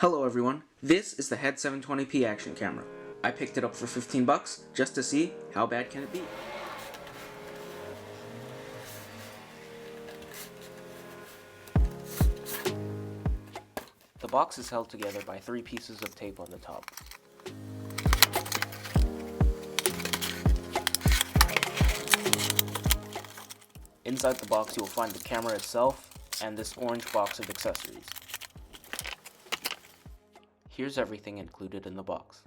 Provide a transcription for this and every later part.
Hello everyone, this is the Head 720p action camera. I picked it up for 15 bucks just to see how bad can it be. The box is held together by 3 pieces of tape on the top. Inside the box you will find the camera itself and this orange box of accessories. Here's everything included in the box.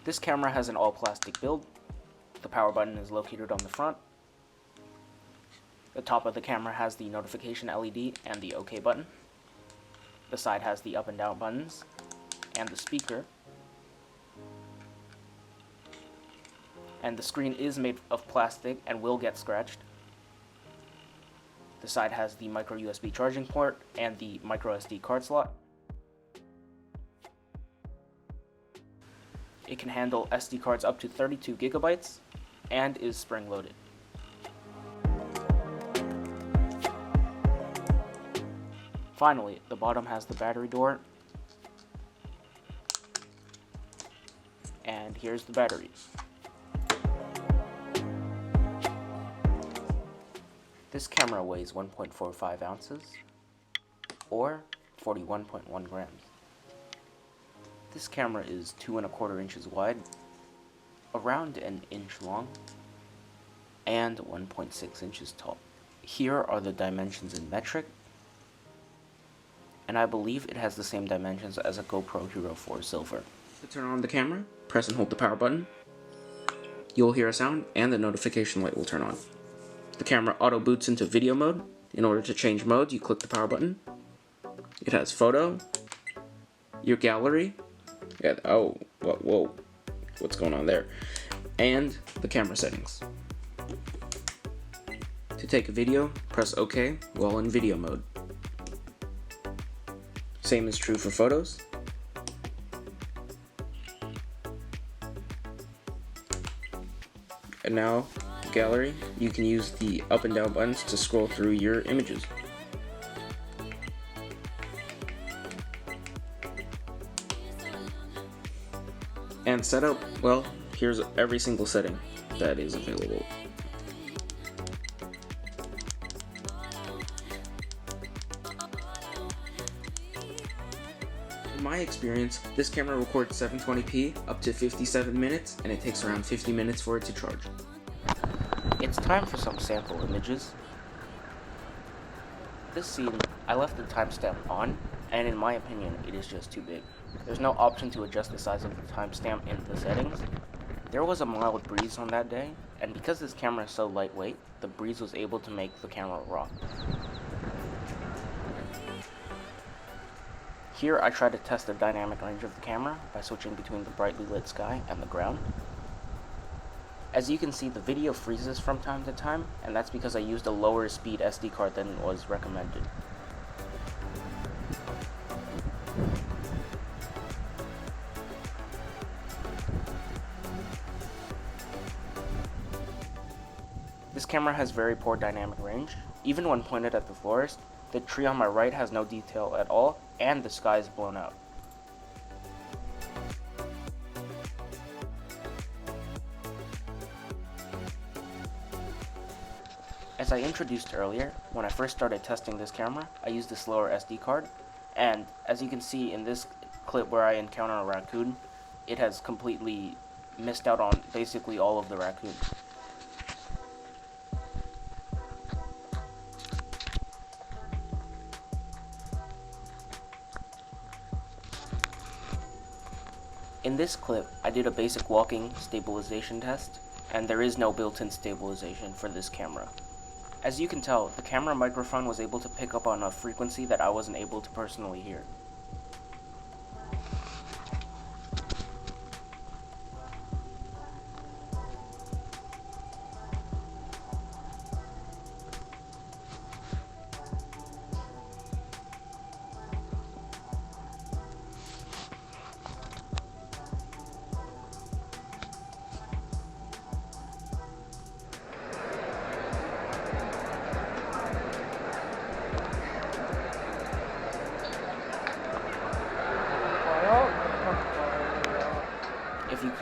This camera has an all-plastic build. The power button is located on the front. The top of the camera has the notification LED and the OK button. The side has the up and down buttons and the speaker. And the screen is made of plastic and will get scratched. The side has the micro USB charging port and the micro SD card slot. It can handle SD cards up to 32 gigabytes and is spring-loaded. Finally, the bottom has the battery door. And here's the battery. This camera weighs 1.45 ounces, or 41.1 grams. This camera is 2 1/4 inches wide, around an inch long, and 1.6 inches tall. Here are the dimensions in metric, and I believe it has the same dimensions as a GoPro Hero 4 Silver. To turn on the camera, press and hold the power button. You'll hear a sound, and the notification light will turn on. The camera auto boots into video mode. In order to change mode, you click the power button. It has photo, your gallery, whoa, what's going on there? And the camera settings. To take a video, press OK while in video mode. Same is true for photos. And now, gallery, you can use the up and down buttons to scroll through your images. And setup, well, here's every single setting that is available. In my experience, this camera records 720p up to 57 minutes, and it takes around 50 minutes for it to charge. It's time for some sample images. This scene, I left the timestamp on, and in my opinion, it is just too big. There's no option to adjust the size of the timestamp in the settings. There was a mild breeze on that day, and because this camera is so lightweight, the breeze was able to make the camera rock. Here I tried to test the dynamic range of the camera by switching between the brightly lit sky and the ground. As you can see, the video freezes from time to time, and that's because I used a lower speed SD card than was recommended. This camera has very poor dynamic range. Even when pointed at the forest, the tree on my right has no detail at all, and the sky is blown out. As I introduced earlier, when I first started testing this camera, I used a slower SD card, and as you can see in this clip where I encounter a raccoon, it has completely missed out on basically all of the raccoon. In this clip, I did a basic walking stabilization test, and there is no built-in stabilization for this camera. As you can tell, the camera microphone was able to pick up on a frequency that I wasn't able to personally hear.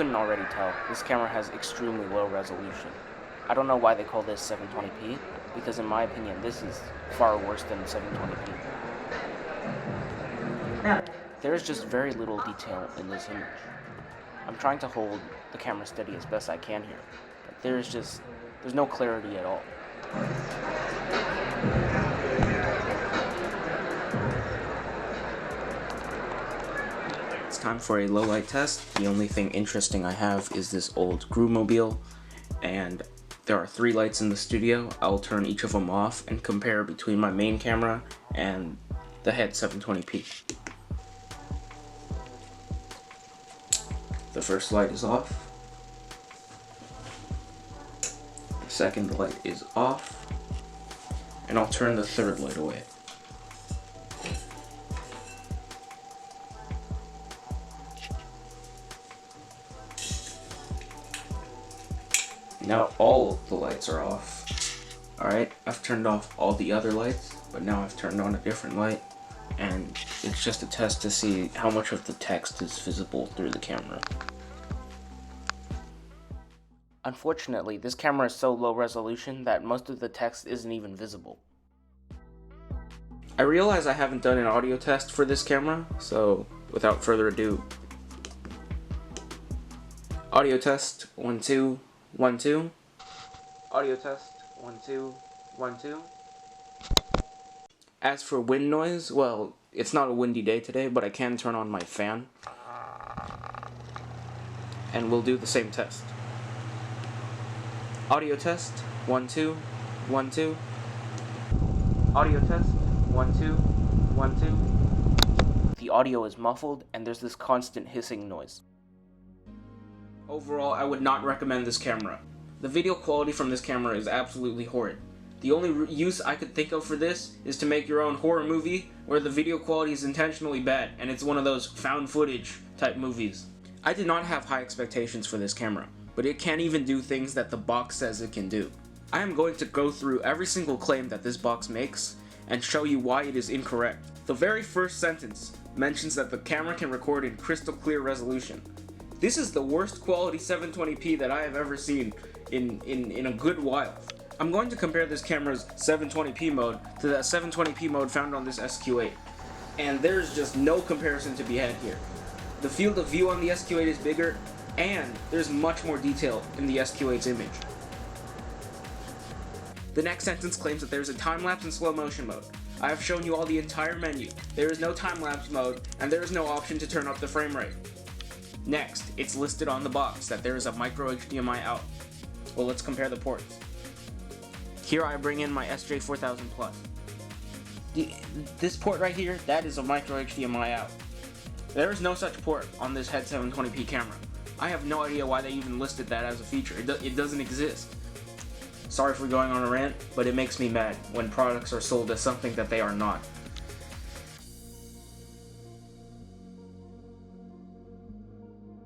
couldn't already tell, this camera has extremely low resolution. I don't know why they call this 720p, because in my opinion this is far worse than 720p. There is just very little detail in this image. I'm trying to hold the camera steady as best I can here, but there's no clarity at all. It's time for a low light test. The only thing interesting I have is this old Grewmobile, and there are 3 lights in the studio. I'll turn each of them off and compare between my main camera and the head 720p. The first light is off. The second light is off. And I'll turn the third light away. Now all of the lights are off. Alright, I've turned off all the other lights, but now I've turned on a different light, and it's just a test to see how much of the text is visible through the camera. Unfortunately, this camera is so low resolution that most of the text isn't even visible. I realize I haven't done an audio test for this camera, so without further ado, audio test 1 2 1 2. Audio test 1 2 1 2. As for wind noise, well, it's not a windy day today, but I can turn on my fan. And we'll do the same test. Audio test 1 2 1 2. Audio test 1 2 1 2. The audio is muffled and there's this constant hissing noise. Overall, I would not recommend this camera. The video quality from this camera is absolutely horrid. The only use I could think of for this is to make your own horror movie where the video quality is intentionally bad and it's one of those found footage type movies. I did not have high expectations for this camera, but it can't even do things that the box says it can do. I am going to go through every single claim that this box makes and show you why it is incorrect. The very first sentence mentions that the camera can record in crystal clear resolution. This is the worst quality 720p that I have ever seen in a good while. I'm going to compare this camera's 720p mode to that 720p mode found on this SQ8, and there's just no comparison to be had here. The field of view on the SQ8 is bigger, and there's much more detail in the SQ8's image. The next sentence claims that there's a time-lapse and slow motion mode. I have shown you all the entire menu. There is no time-lapse mode, and there is no option to turn up the frame rate. Next, it's listed on the box that there is a micro HDMI out. Well, let's compare the ports. Here I bring in my SJ4000 Plus. This port right here, that is a micro HDMI out. There is no such port on this head 720p camera. I have no idea why they even listed that as a feature. It doesn't exist. Sorry for going on a rant, but it makes me mad when products are sold as something that they are not.